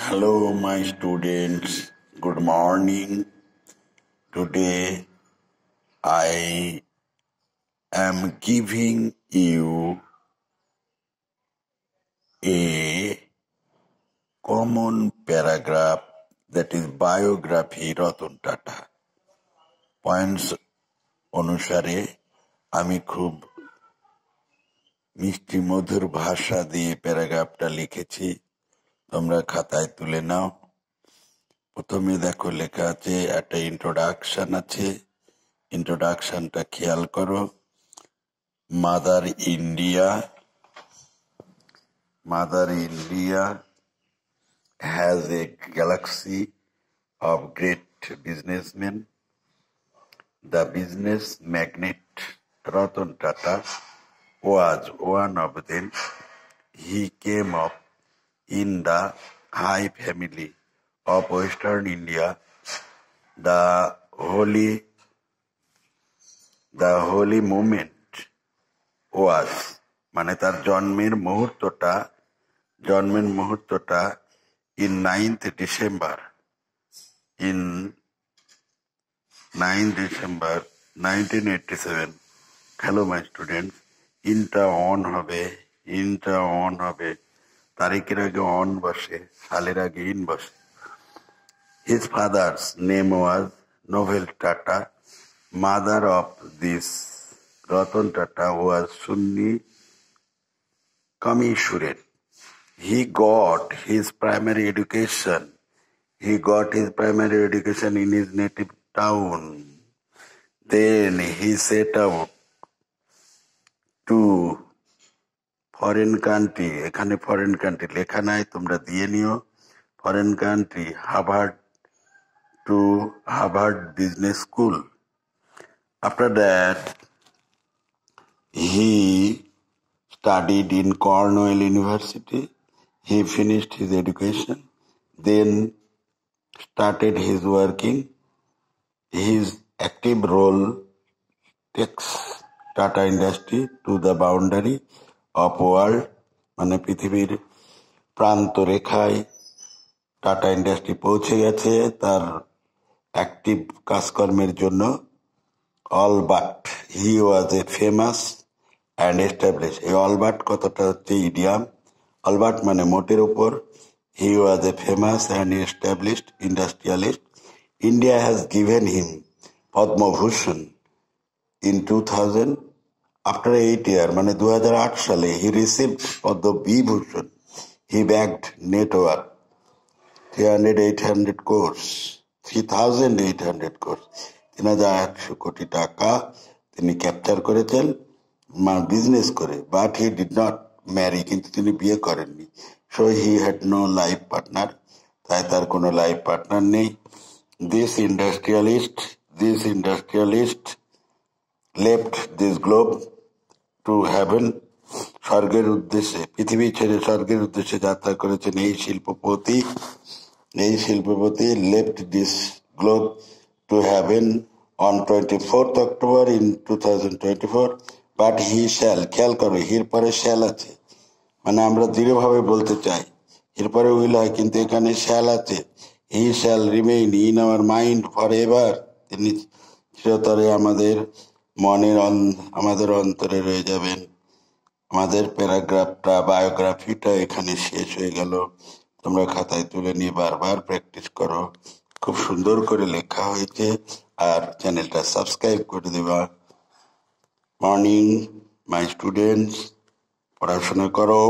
Hello, my students. Good morning. Today, I am giving you a common paragraph that is biography Ratan Tata. Points অনুসারে আমি খুব মিষ্টি মধুর ভাষা দিয়ে প্যারাগ্রাফটা লিখেছি, তোমরা খাতায় তুলে নাও। প্রথমে দেখো লেখা আছে একটা ইন্ট্রোডাকশন আছে, ইন্ট্রোডাকশনটা খেয়াল করো। Mother India has a galaxy of great businessmen. The business magnate Ratan Tata was one of them. He came up in the high family of Western India. The holy moment was মানে তার জন্মের মুহূর্তটা in 9th December 1987. Hello my students, ইনটা on হবে, তারিখের আগে on বসে, সালের আগে ইন বসে। His father's name was Novel Tata. Mother of this Ratan Tata was Sunni Kamishwari. He got his primary education in his native town. Then he set out to foreign country. এখানে foreign country লেখা নাই, তোমরা দিয়ে নিও। Foreign country, Harvard Business School. After that, he studied in Cornell University. He finished his education, then started his working. His active role takes Tata Industry to the boundary of world, মানে পৃথিবীর প্রান্ত রেখায় tata industry পৌঁছে গেছে তার active কাজকর্মের জন্য। All but he was a famous and established. এই all but কথাটা হচ্ছে ইডিয়াম। All but মানে মোটের উপর। He was a famous and established industrialist. India has given him Padma Bhushan in 2000. After 8 years, মানে 2008 সালে, he received Padma Vibhushan. He bagged net worth 3,800 crores. 3,800 কোটি টাকা তিনি ক্যাপচার করেছেন বিজনেস করে। But he did not marry, কিন্তু তিনি বিয়ে করেননি। So he had no life partner, তাই তার কোনো লাইফ পার্টনার নেই। This industrialist left this globe to heaven, স্বর্গের উদ্দেশ্যে, পৃথিবী ছেড়ে স্বর্গের উদ্দেশ্যে যাত্রা করেছেন এই শিল্পপতি left this globe to haven on 24th October in 2024. But he shall, খেয়াল করো হির পরে শ্যাল আছে, মানে আমরা দৃঢ়ভাবে বলতে চাই এর পরে উইল হয়, কিন্তু এখানে শ্যাল আছে। He shall remain in our mind for ever, তিনি চিরতরে আমাদের অন্তরে রয়ে যাবেন। আমাদের প্যারাগ্রাফটা বায়োগ্রাফিটা এখানে শেষ হয়ে গেল। তোমরা খাতায় তুলে নিয়ে বারবার প্র্যাকটিস করো, খুব সুন্দর করে লেখা হয়েছে। আর চ্যানেলটা সাবস্ক্রাইব করে দেবা। মর্নিং মাই স্টুডেন্টস, পড়াশোনা করো।